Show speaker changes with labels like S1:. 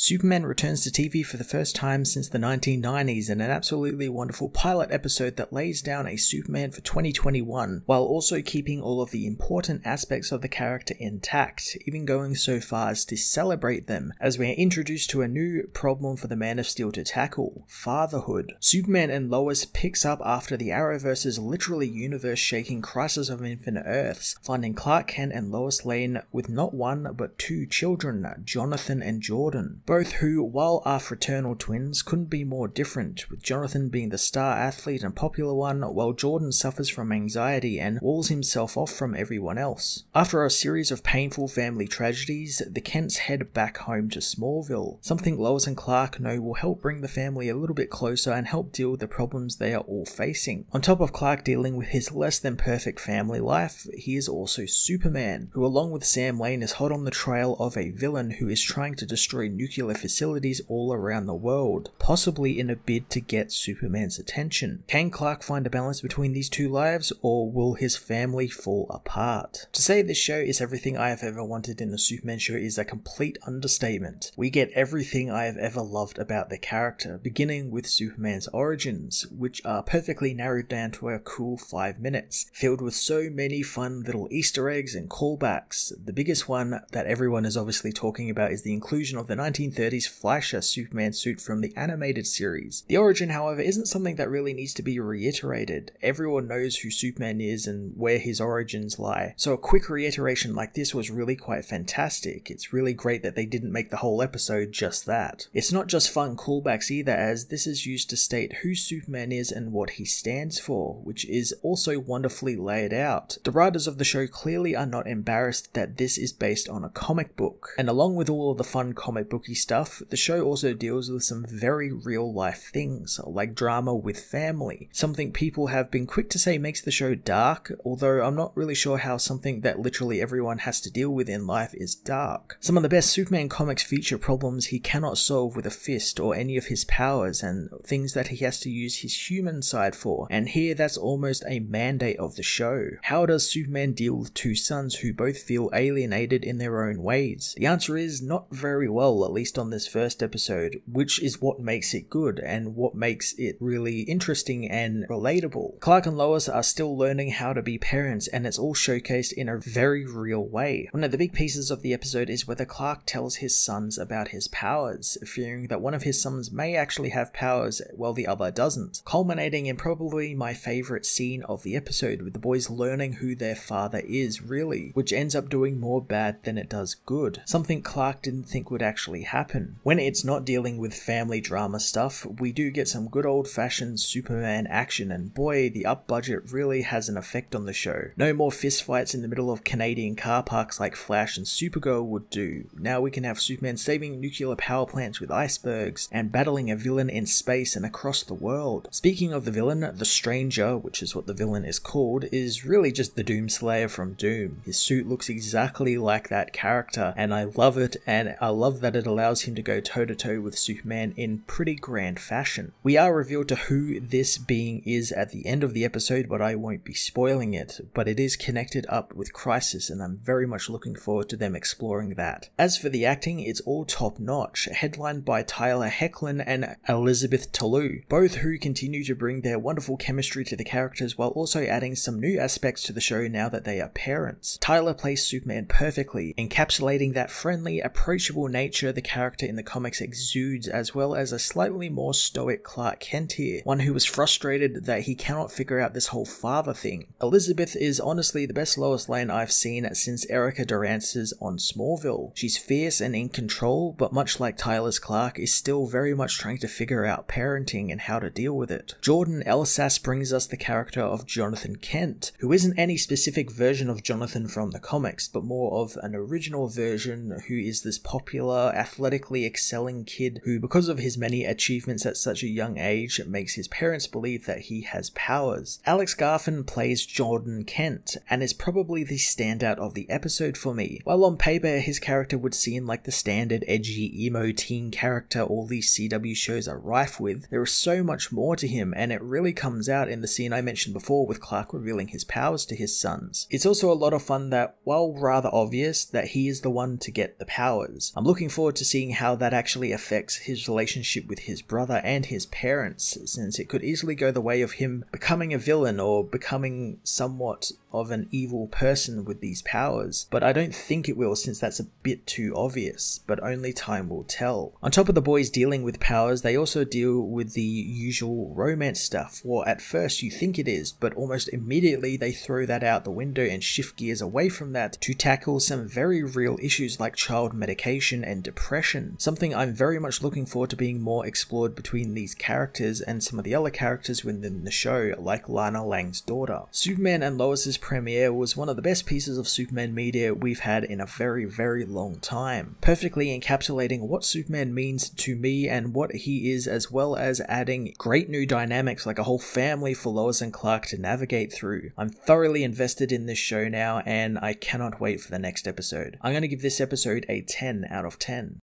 S1: Superman returns to TV for the first time since the 1990s in an absolutely wonderful pilot episode that lays down a Superman for 2021, while also keeping all of the important aspects of the character intact, even going so far as to celebrate them, as we are introduced to a new problem for the Man of Steel to tackle: fatherhood. Superman and Lois picks up after the Arrowverse's literally universe-shaking Crisis of Infinite Earths, finding Clark Kent and Lois Lane with not one but two children, Jonathan and Jordan, both who, while are fraternal twins, couldn't be more different, with Jonathan being the star athlete and popular one, while Jordan suffers from anxiety and walls himself off from everyone else. After a series of painful family tragedies, the Kents head back home to Smallville, something Lois and Clark know will help bring the family a little bit closer and help deal with the problems they are all facing. On top of Clark dealing with his less than perfect family life, he is also Superman, who along with Sam Lane is hot on the trail of a villain who is trying to destroy nuclear facilities all around the world, possibly in a bid to get Superman's attention. Can Clark find a balance between these two lives, or will his family fall apart? To say this show is everything I have ever wanted in a Superman show is a complete understatement. We get everything I have ever loved about the character, beginning with Superman's origins, which are perfectly narrowed down to a cool 5 minutes, filled with so many fun little Easter eggs and callbacks. The biggest one that everyone is obviously talking about is the inclusion of the 1930s Fleischer Superman suit from the animated series. The origin, however, isn't something that really needs to be reiterated. Everyone knows who Superman is and where his origins lie, so a quick reiteration like this was really quite fantastic. It's really great that they didn't make the whole episode just that. It's not just fun callbacks either, as this is used to state who Superman is and what he stands for, which is also wonderfully laid out. The writers of the show clearly are not embarrassed that this is based on a comic book, and along with all of the fun comic booky stuff, the show also deals with some very real life things, like drama with family, something people have been quick to say makes the show dark, although I'm not really sure how something that literally everyone has to deal with in life is dark. Some of the best Superman comics feature problems he cannot solve with a fist or any of his powers, and things that he has to use his human side for, and here that's almost a mandate of the show. How does Superman deal with two sons who both feel alienated in their own ways? The answer is not very well, at least on this first episode, which is what makes it good and what makes it really interesting and relatable. Clark and Lois are still learning how to be parents, and it's all showcased in a very real way. One of the big pieces of the episode is whether Clark tells his sons about his powers, fearing that one of his sons may actually have powers while the other doesn't, culminating in probably my favourite scene of the episode, with the boys learning who their father is really, which ends up doing more bad than it does good, something Clark didn't think would actually happen. When it's not dealing with family drama stuff, we do get some good old-fashioned Superman action, and boy, the up budget really has an effect on the show. No more fistfights in the middle of Canadian car parks like Flash and Supergirl would do. Now we can have Superman saving nuclear power plants with icebergs, and battling a villain in space and across the world. Speaking of the villain, the Stranger, which is what the villain is called, is really just the Doomslayer from Doom. His suit looks exactly like that character, and I love it, and I love that it allows him to go toe-to-toe with Superman in pretty grand fashion. We are revealed to who this being is at the end of the episode, but I won't be spoiling it, but it is connected up with Crisis, and I'm very much looking forward to them exploring that. As for the acting, it's all top-notch, headlined by Tyler Hoechlin and Elizabeth Toulouse, both who continue to bring their wonderful chemistry to the characters while also adding some new aspects to the show now that they are parents. Tyler plays Superman perfectly, encapsulating that friendly, approachable nature the character in the comics exudes, as well as a slightly more stoic Clark Kent here, one who is frustrated that he cannot figure out this whole father thing. Elizabeth is honestly the best Lois Lane I've seen since Erica Durance's on Smallville. She's fierce and in control, but much like Tyler's Clark, is still very much trying to figure out parenting and how to deal with it. Jordan Elsas brings us the character of Jonathan Kent, who isn't any specific version of Jonathan from the comics, but more of an original version who is this popular, athletically excelling kid who, because of his many achievements at such a young age, makes his parents believe that he has powers. Alex Garfin plays Jordan Kent, and is probably the standout of the episode for me. While on paper his character would seem like the standard edgy emo teen character all these CW shows are rife with, there is so much more to him, and it really comes out in the scene I mentioned before with Clark revealing his powers to his sons. It's also a lot of fun that, while rather obvious, that he is the one to get the powers. I'm looking forward to seeing how that actually affects his relationship with his brother and his parents, since it could easily go the way of him becoming a villain or becoming somewhat of an evil person with these powers. But I don't think it will, since that's a bit too obvious, but only time will tell. On top of the boys dealing with powers, they also deal with the usual romance stuff, or at first you think it is, but almost immediately they throw that out the window and shift gears away from that to tackle some very real issues like child medication and depression, something I'm very much looking forward to being more explored between these characters and some of the other characters within the show, like Lana Lang's daughter. Superman and Lois's premiere was one of the best pieces of Superman media we've had in a very, very long time, perfectly encapsulating what Superman means to me and what he is, as well as adding great new dynamics like a whole family for Lois and Clark to navigate through. I'm thoroughly invested in this show now, and I cannot wait for the next episode. I'm going to give this episode a 10 out of 10.